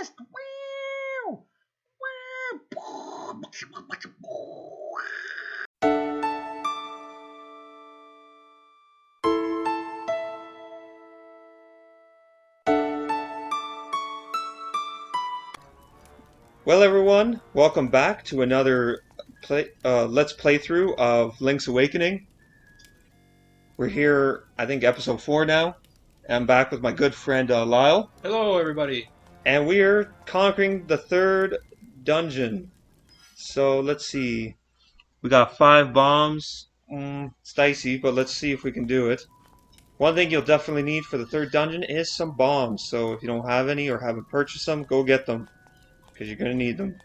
RocketFist! Wow! Well, everyone, welcome back to another Let's Playthrough of Link's Awakening. We're here, I think, Ep.4 now. I'm back with my good friend Lyle, Hello, everybody. and we're conquering the third dungeon. So let's see. We got 5 bombs. It's dicey, but let's see if we can do it. One thing you'll definitely need for the third dungeon is some bombs. So if you don't have any or haven't purchased them, go get them, because you're going to need them.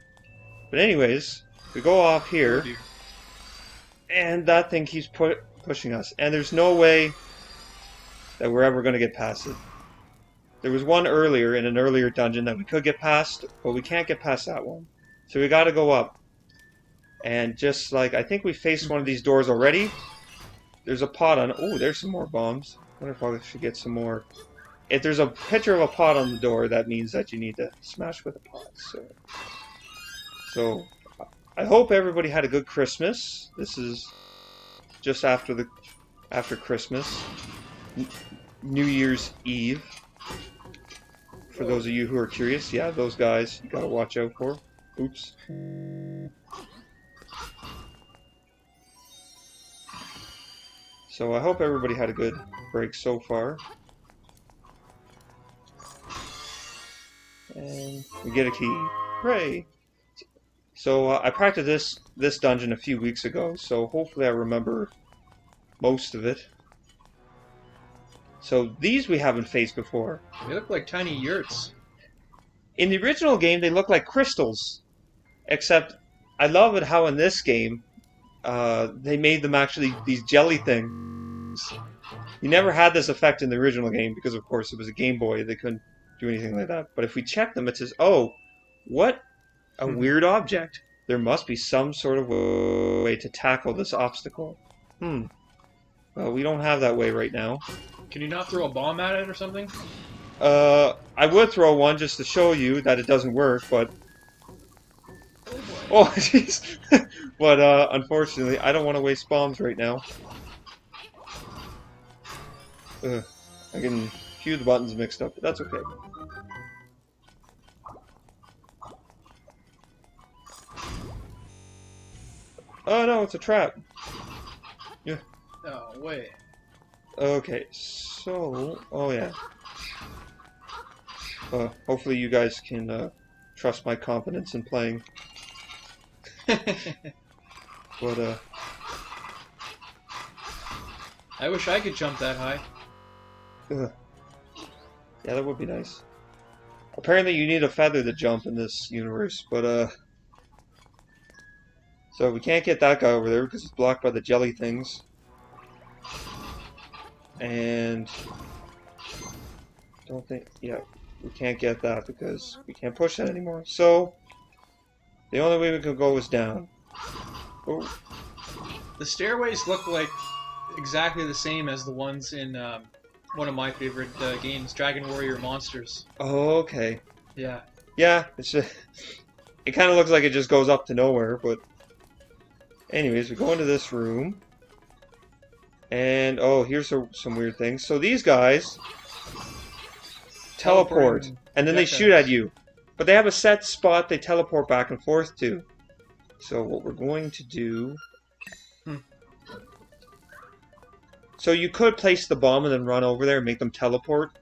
But anyways, we go off here. Oh, dear. And that thing keeps pushing us. And there's no way that we're ever going to get past it. There was one earlier in an earlier dungeon that we could get past, but we can't get past that one. So we got to go up. And just like, I think we faced one of these doors already. There's a pot on. Oh, there's some more bombs. I wonder if I should get some more. If there's a picture of a pot on the door, that means that you need to smash with a pot. So I hope everybody had a good Christmas. This is just after Christmas, New Year's Eve. For those of you who are curious, yeah, those guys you gotta watch out for. Oops. So I hope everybody had a good break so far. And we get a key. Hooray! So I practiced this dungeon a few weeks ago, so hopefully I remember most of it. So these we haven't faced before. They look like tiny yurts. In the original game, they look like crystals. Except, I love it how in this game, they made them actually these jelly things. You never had this effect in the original game because, of course, it was a Game Boy. They couldn't do anything like that. But if we check them, it says, oh, what a weird object. There must be some sort of way to tackle this obstacle. Well, we don't have that way right now. Can you not throw a bomb at it or something? I would throw one just to show you that it doesn't work, but... Oh, jeez! But, unfortunately, I don't want to waste bombs right now. I can a few of the buttons mixed up, but that's okay. Oh no, it's a trap! Yeah. No way. Okay, so... Oh yeah. Hopefully you guys can trust my confidence in playing. But, I wish I could jump that high. yeah, that would be nice. Apparently you need a feather to jump in this universe, but, so we can't get that guy over there because it's blocked by the jelly things. And... Don't think... Yeah, we can't get that because we can't push that anymore. So, the only way we could go is down. Oh. The stairways look like exactly the same as the ones in one of my favorite games, Dragon Warrior Monsters. Oh, okay. Yeah. Yeah, it's just, it kind of looks like it just goes up to nowhere, but... Anyways, we go into this room. And, oh, here's some weird things. So these guys teleport, and then they shoot at you. But they have a set spot they teleport back and forth to. So what we're going to do... So you could place the bomb and then run over there and make them teleport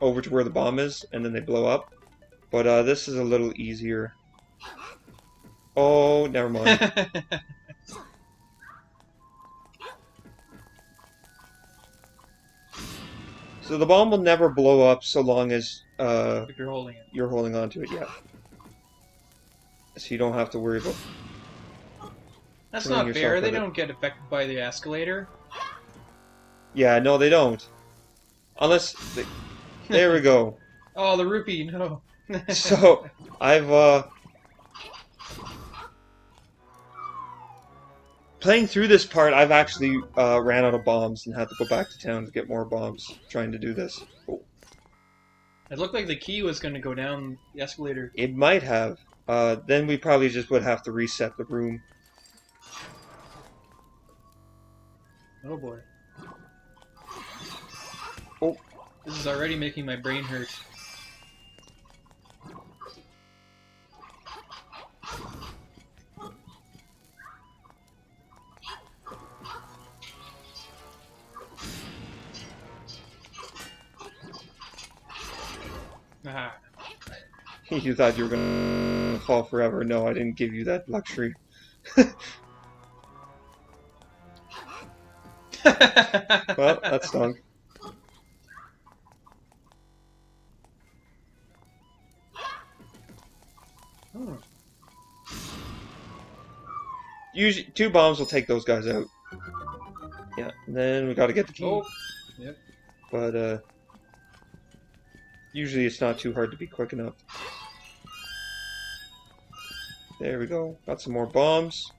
over to where the bomb is, and then they blow up. But this is a little easier. Oh, never mind. So the bomb will never blow up so long as If you're holding it. you're holding on to it, yeah. So you don't have to worry about... That's throwing not yourself fair. at They it. don't get affected by the escalator. Yeah, no, they don't. Unless... There we go. Oh, the rupee, no. So, I've, playing through this part, I've actually ran out of bombs and had to go back to town to get more bombs trying to do this. Oh. It looked like the key was going to go down the escalator. It might have. Then we probably just would have to reset the room. Oh boy. Oh. This is already making my brain hurt. Aha. You thought you were gonna fall forever. No, I didn't give you that luxury. Well, that stunk. Oh. Usually, 2 bombs will take those guys out. Yeah, and then we gotta get the key. Oh. Yep. But, usually it's not too hard to be quick enough. There we go. Got some more bombs.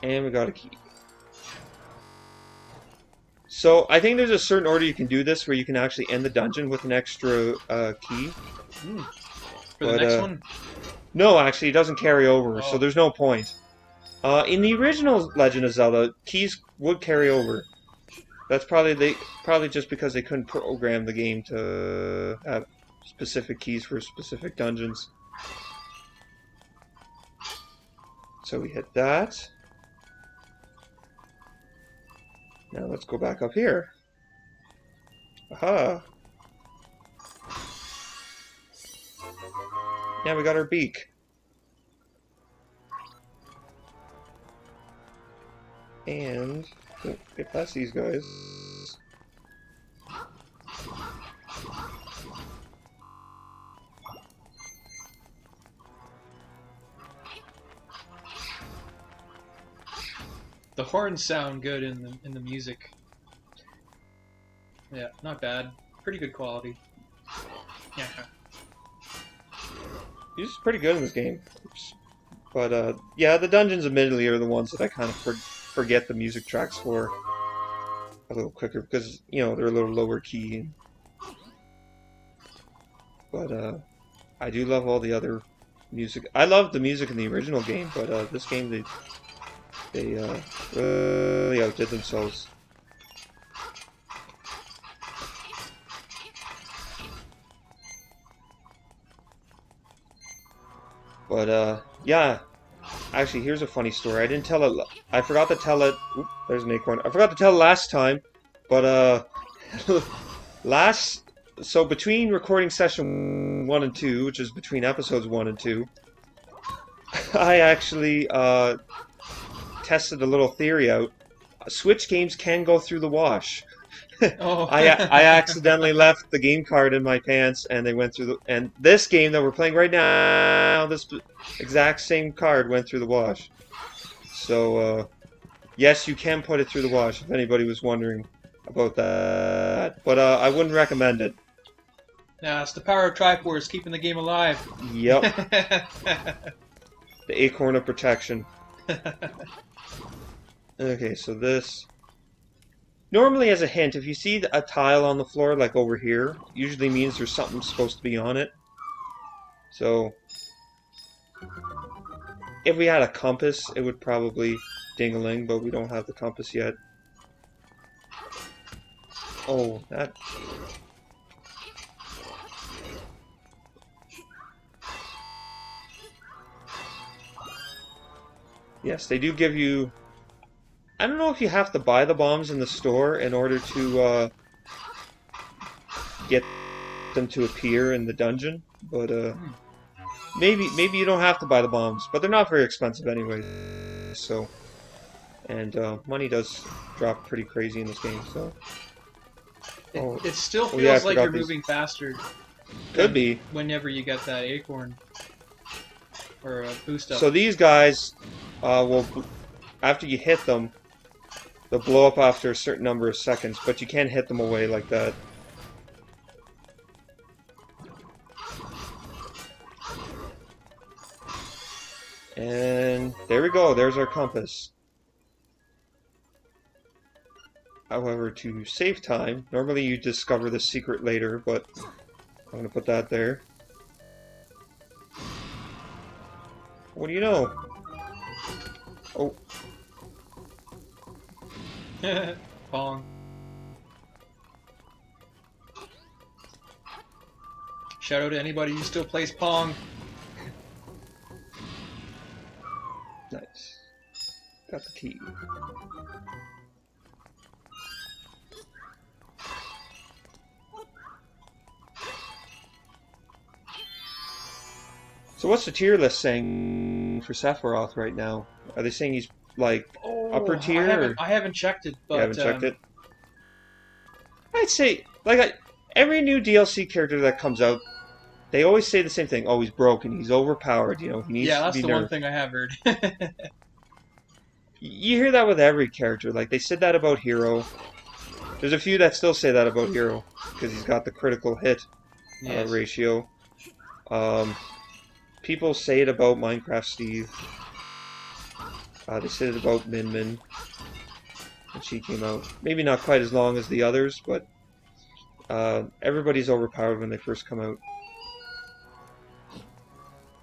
And we got a key. So, I think there's a certain order you can do this where you can actually end the dungeon with an extra key. For the next one? No, actually, it doesn't carry over, so Oh. there's no point. In the original Legend of Zelda, keys would carry over. That's probably just because they couldn't program the game to have specific keys for specific dungeons. So we hit that. Now let's go back up here. Aha! Yeah, we got our beak. And get past these guys. The horns sound good in the music. Yeah, not bad. Pretty good quality. Yeah. He's pretty good in this game. But, yeah, the dungeons admittedly are the ones that I kind of forget the music tracks for a little quicker because, you know, they're a little lower key. But, I do love all the other music. I love the music in the original game, but, this game, they really outdid themselves. But, yeah. Actually, here's a funny story. I didn't tell it. I forgot to tell it. Oop, there's an acorn. I forgot to tell it last time. But, so between recording session 1 and 2, which is between episodes 1 and 2, I actually, tested a little theory out. Switch games can go through the wash. Oh. I accidentally left the game card in my pants, and they went through the. And this game that we're playing right now, this exact same card went through the wash. So, yes, you can put it through the wash. If anybody was wondering about that, but I wouldn't recommend it. Yeah, it's the power of Triforce keeping the game alive. Yep, the acorn of protection. Okay, so this. Normally, as a hint, if you see a tile on the floor, like over here, usually means there's something supposed to be on it. So, if we had a compass, it would probably ding-a-ling, but we don't have the compass yet. Oh, that... Yes, they do give you... I don't know if you have to buy the bombs in the store in order to get them to appear in the dungeon, but maybe you don't have to buy the bombs, but they're not very expensive anyway. So, and money does drop pretty crazy in this game. So, it still feels yeah, like you're moving faster. Could be. Whenever you get that acorn or a boost up. So these guys will, after you hit them, they'll blow up after a certain number of seconds, but you can't hit them away like that. And there we go, there's our compass. However, to save time, normally you discover the secret later, but I'm going to put that there. What do you know? Oh, Pong. Shout out to anybody who still plays Pong. nice. Got the key. So what's the tier list saying for Sephiroth right now? Are they saying he's like upper tier? I haven't checked it, but You haven't checked it? I'd say every new DLC character that comes out, they always say the same thing. Oh, he's broken. He's overpowered. You know, he needs yeah, to that's be the nerfed. one thing I have heard. You hear that with every character. Like they said that about Hero. There's a few that still say that about Hero because he's got the critical hit Yes. ratio. People say it about Minecraft Steve. They said it about Min Min when she came out. Maybe not quite as long as the others, but everybody's overpowered when they first come out.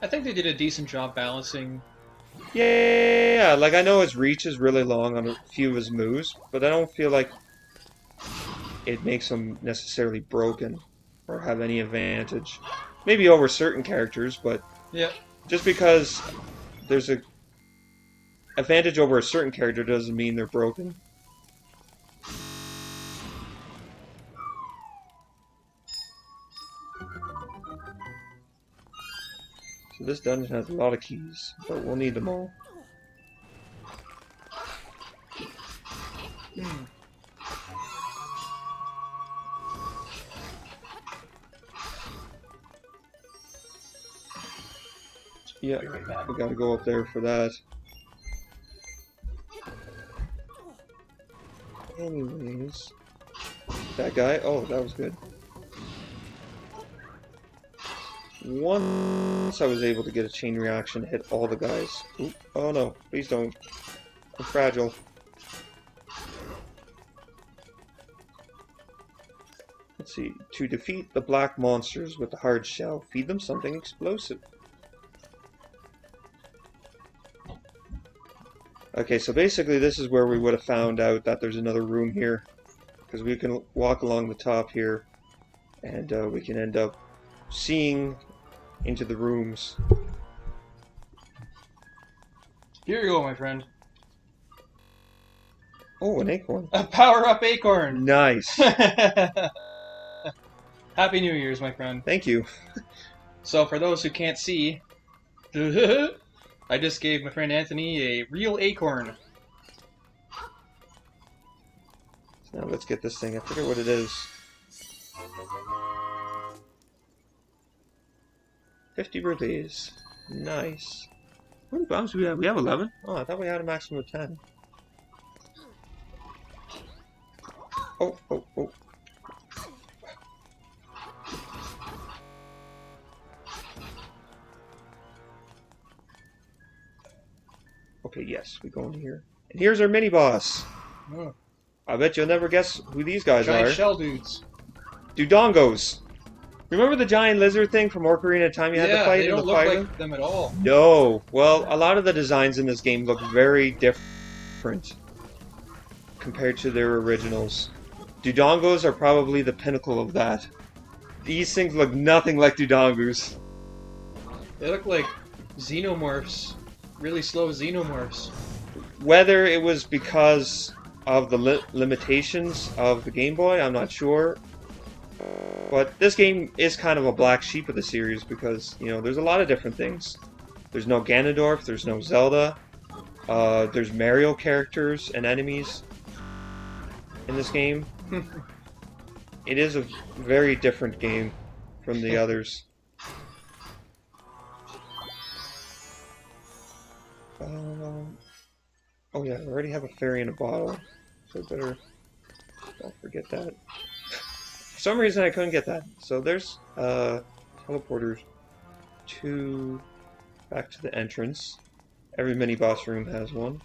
I think they did a decent job balancing. Yeah, like I know his reach is really long on a few of his moves, but I don't feel like it makes him necessarily broken or have any advantage. Maybe over certain characters, but Yeah. just because there's a advantage over a certain character doesn't mean they're broken. So this dungeon has a lot of keys, but we'll need them all. Yeah, we gotta go up there for that. Anyways, that guy, oh, that was good. Once I was able to get a chain reaction to hit all the guys. Oop, oh no, please don't. I'm fragile. Let's see. To defeat the black monsters with the hard shell, feed them something explosive. Okay, so basically this is where we would have found out that there's another room here. Because we can walk along the top here, and we can end up seeing into the rooms. Here you go, my friend. Oh, an acorn. A power-up acorn. Nice. Happy New Year's, my friend. Thank you. So, for those who can't see, I just gave my friend Anthony a real acorn. So now let's get this thing. I forget what it is. 50 rupees. Nice. How many bombs do we have? We have 11? Oh, I thought we had a maximum of 10. Oh, oh, oh. Okay, yes, we go into here. And here's our mini-boss. Oh. I bet you'll never guess who these guys Giant are. shell dudes. Dudongos. Remember the giant lizard thing from Ocarina of Time you had to fight they in don't the look fire? like them at all. No. Well, a lot of the designs in this game look very different compared to their originals. Dudongos are probably the pinnacle of that. These things look nothing like Dudongos. They look like xenomorphs. Really slow xenomorphs. Whether it was because of the limitations of the Game Boy, I'm not sure. But this game is kind of a black sheep of the series because, you know, there's a lot of different things. There's no Ganondorf, there's no Zelda, there's Mario characters and enemies in this game. It is a very different game from the others. Oh yeah, I already have a fairy in a bottle, so I better don't forget that. For some reason I couldn't get that. So there's teleporters back to the entrance. Every mini boss room has one.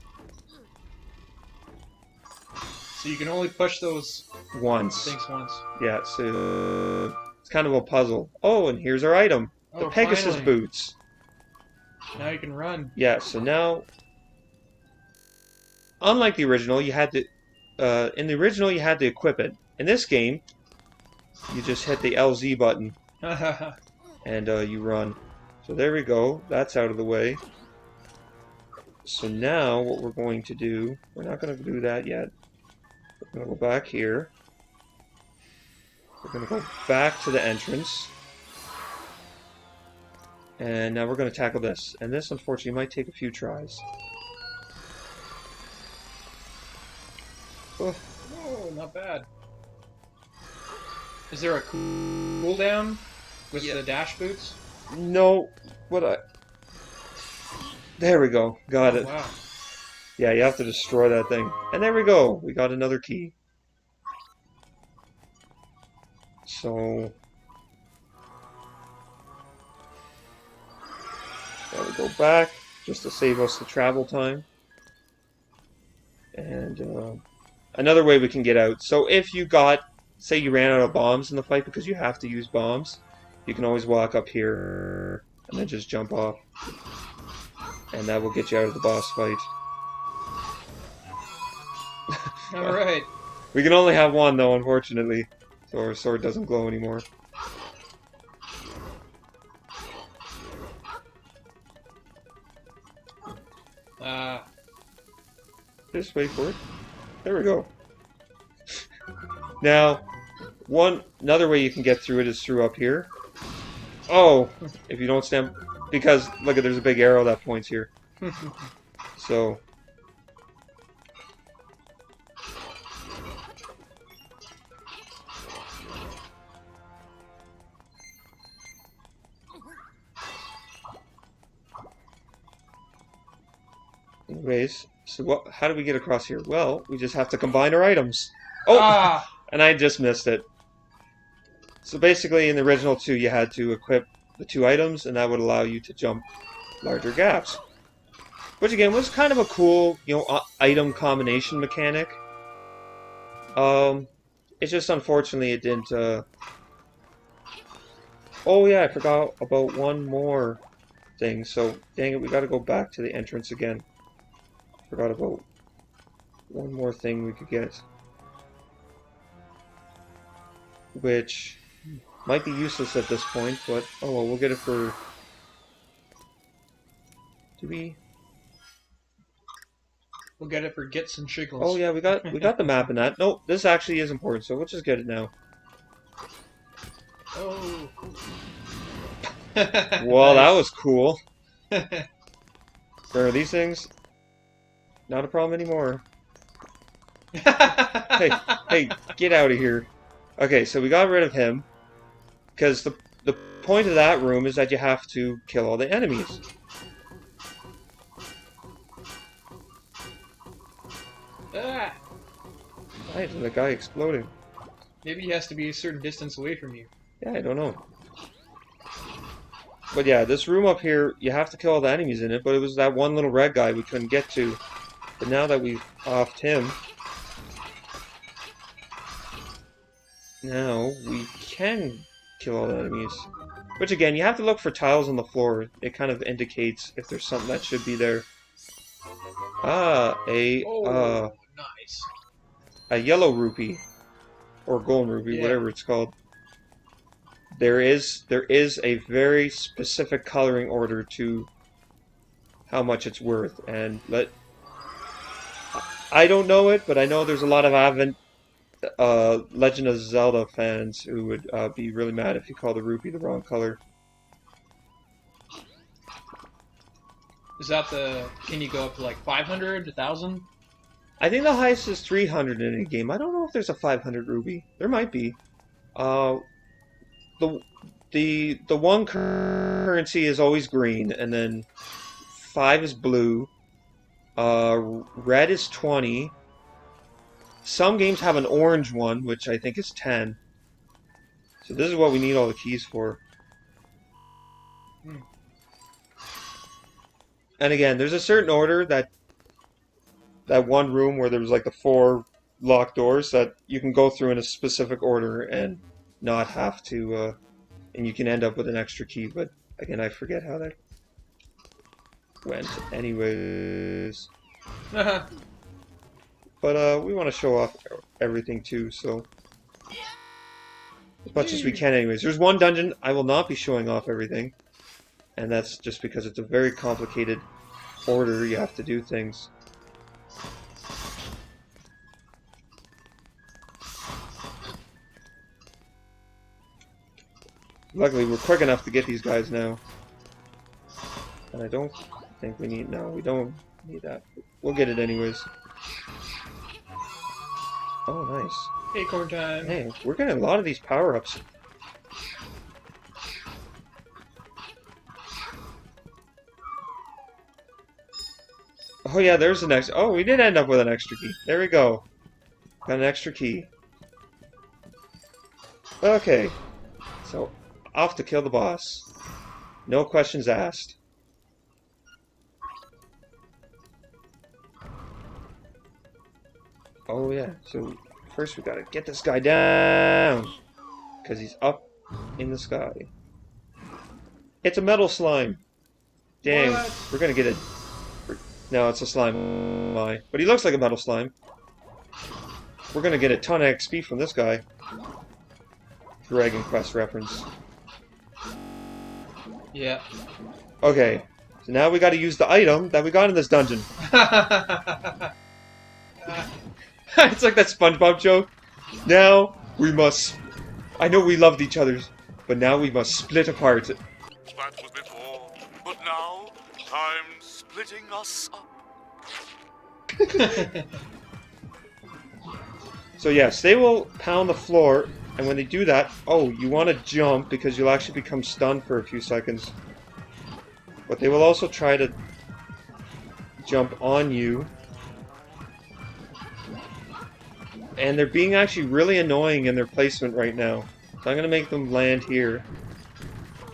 So you can only push those once. things once. Yeah, so it's kind of a puzzle. Oh, and here's our item. The Oh, Pegasus finally. boots. Now you can run. Yeah, so now, unlike the original, you had to, in the original you had to equip it. In this game, you just hit the LZ button and you run. So there we go. That's out of the way. So now what we're going to do, we're not going to do that yet. We're going to go back here. We're going to go back to the entrance. And now we're going to tackle this. And this, unfortunately, might take a few tries. Oh. Whoa, not bad. Is there a cooldown with the dash boots? No, there we go. Got it. Wow. Yeah, you have to destroy that thing. And there we go. We got another key. So now we go back just to save us the travel time. And another way we can get out. So if you say you ran out of bombs in the fight because you have to use bombs, you can always walk up here and then just jump off. And that will get you out of the boss fight. Alright. We can only have one though, unfortunately. So our sword doesn't glow anymore. Just wait for it. There we go. Now, another way you can get through it is through up here. Oh, if you don't stand, because look at, there's a big arrow that points here. So. Anyways, so how do we get across here? Well, we just have to combine our items. Oh, and I just missed it. So basically, in the original 2, you had to equip the 2 items, and that would allow you to jump larger gaps. Which again was kind of a cool, item combination mechanic. It's just unfortunately it didn't. Oh yeah, I forgot about one more thing. So dang it, we got to go back to the entrance again. Forgot about one more thing we could get, which might be useless at this point, but oh well, we'll get it for. Do we? We'll get it for gits and shiggles. Oh yeah, we got the map in that. No, this actually is important, so we'll just get it now. Oh. Well, that was cool. Where are these things? Not a problem anymore. Hey, get out of here. Okay, so we got rid of him. Because the point of that room is that you have to kill all the enemies. Ah! Why is the guy exploding? Maybe he has to be a certain distance away from you. Yeah, I don't know. But yeah, this room up here, you have to kill all the enemies in it, but it was that one little red guy we couldn't get to. But now that we've offed him, now we can kill all the enemies. Which again, you have to look for tiles on the floor. It kind of indicates if there's something that should be there. Ah, nice. A yellow rupee. Or golden rupee, Yeah. whatever it's called. There is a very specific coloring order to how much it's worth, and I don't know it, but I know there's a lot of avid Legend of Zelda fans who would be really mad if you call the rupee the wrong color. Is that can you go up to like 500, 1,000? I think the highest is 300 in any game. I don't know if there's a 500 rupee. There might be. The one currency is always green, and then 5 is blue. Red is 20. Some games have an orange one, which I think is 10. So this is what we need all the keys for. And again, there's a certain order that one room where there was like the 4 locked doors that you can go through in a specific order and not have to, and you can end up with an extra key. But again, I forget how that went. Anyways, but we want to show off everything too, so as much as we can. Anyways, there's one dungeon I will not be showing off everything, and that's just because it's a very complicated order you have to do things. Luckily, we're quick enough to get these guys now. And I don't think we need... No, we don't need that. We'll get it anyways. Oh, nice. Acorn time. Hey, we're getting a lot of these power-ups. Oh yeah, there's an extra... Oh, we did end up with an extra key. There we go. Got an extra key. Okay. So, off to kill the boss. No questions asked. Oh yeah, so first we gotta get this guy down. Because he's up in the sky. It's a metal slime. Dang, What? we're gonna get it. No, it's a slime. But he looks like a metal slime. We're gonna get a ton of XP from this guy. Dragon Quest reference. Yeah. Okay, so now we gotta use the item that we got in this dungeon. It's like that SpongeBob joke. Now we must... I know we loved each other, but now we must split apart. That was before, but now time's splitting us up. So yes, they will pound the floor, and when they do that, oh, you want to jump because you'll actually become stunned for a few seconds. But they will also try to jump on you. And they're being actually really annoying in their placement right now. So I'm going to make them land here.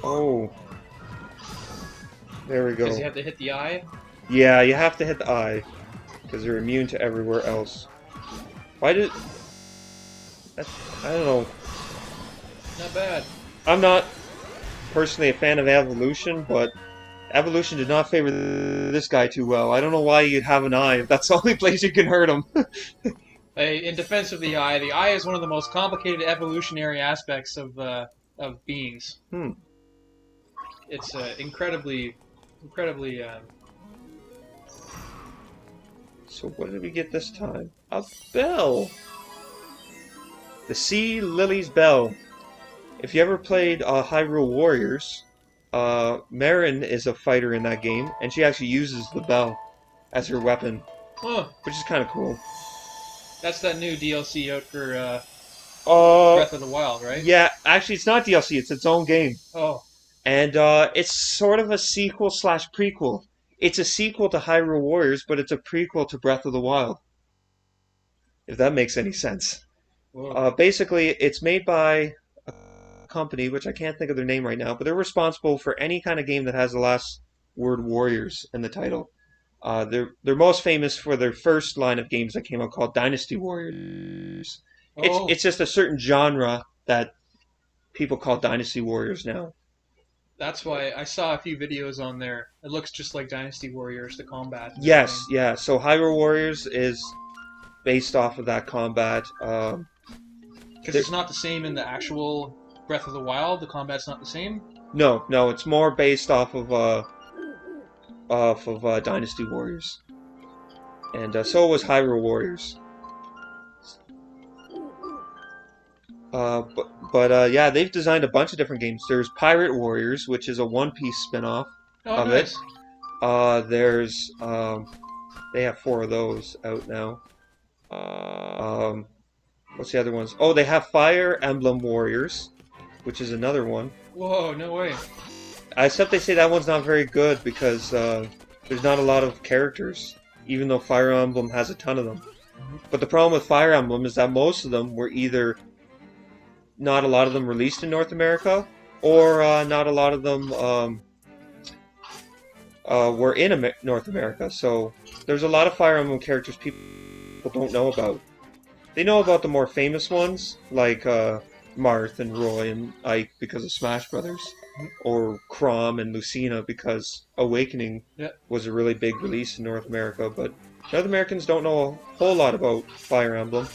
Oh. There we go. Because you have to hit the eye? Yeah, you have to hit the eye. Because they're immune to everywhere else. Why did... I don't know. Not bad. I'm not personally a fan of evolution, but evolution did not favor this guy too well. I don't know why you'd have an eye if that's the only place you can hurt him. In defense of the eye is one of the most complicated evolutionary aspects of beings. It's incredibly. So what did we get this time? A bell! The Sea Lily's Bell. If you ever played Hyrule Warriors, Marin is a fighter in that game, and she actually uses the bell as her weapon, which is kind of cool. That's that new DLC out for Breath of the Wild, right? Yeah, actually it's not DLC, it's its own game. Oh. And it's sort of a sequel slash prequel. It's a sequel to Hyrule Warriors, but it's a prequel to Breath of the Wild. If that makes any sense. Basically, it's made by a company, which I can't think of their name right now, but they're responsible for any kind of game that has the last word Warriors in the title. They're most famous for their first line of games that came out called Dynasty Warriors. It's just a certain genre that people call Dynasty Warriors now. That's why I saw a few videos on there. It looks just like Dynasty Warriors, the combat. Yes, yeah. So Hyrule Warriors is based off of that combat. Because it's not the same in the actual Breath of the Wild. The combat's not the same. No, it's more based off of Dynasty Warriors, and so was Hyrule Warriors. But yeah, they've designed a bunch of different games. There's Pirate Warriors, which is a One Piece spin-off of nice. it. There's they have 4 of those out now. What's the other ones? Oh, they have Fire Emblem Warriors, which is another one. Whoa, no way. Except they say that one's not very good because there's not a lot of characters, even though Fire Emblem has a ton of them. But the problem with Fire Emblem is that most of them were either not a lot of them released in North America, or not a lot of them were in North America. So there's a lot of Fire Emblem characters people don't know about. They know about the more famous ones, like Marth and Roy and Ike because of Smash Brothers, or Chrom and Lucina because Awakening was a really big release in North America, but North Americans don't know a whole lot about Fire Emblem.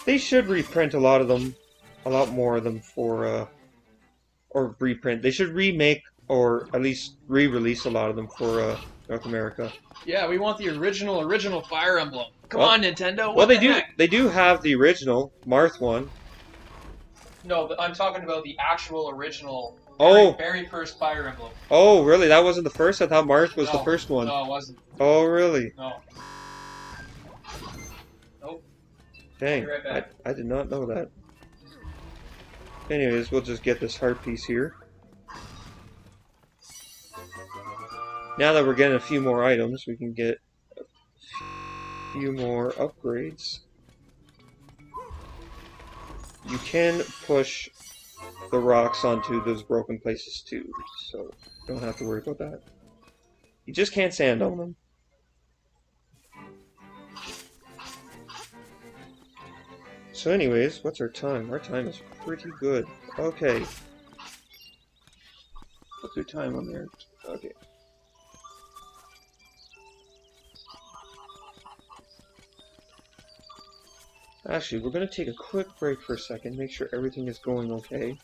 They should reprint a lot of them, a lot more of them for, or reprint. They should remake or at least re-release a lot of them for North America. Yeah, we want the original Fire Emblem. Come Well- on, Nintendo. Well, What they the do. heck? They do have the original Marth one. No, but I'm talking about the actual original. Oh. Very first Fire Emblem. Oh, really? That wasn't the first? I thought Marth was the first one. No, it wasn't. Oh, really? No. Nope. Dang, Be right back. I did not know that. Anyways, we'll just get this heart piece here. Now that we're getting a few more items, we can get a few more upgrades. You can push the rocks onto those broken places too, so you don't have to worry about that. You just can't stand on them. So anyways, what's our time? Our time is pretty good. Okay. What's our time on there? Okay. Actually, we're going to take a quick break for a second, make sure everything is going okay.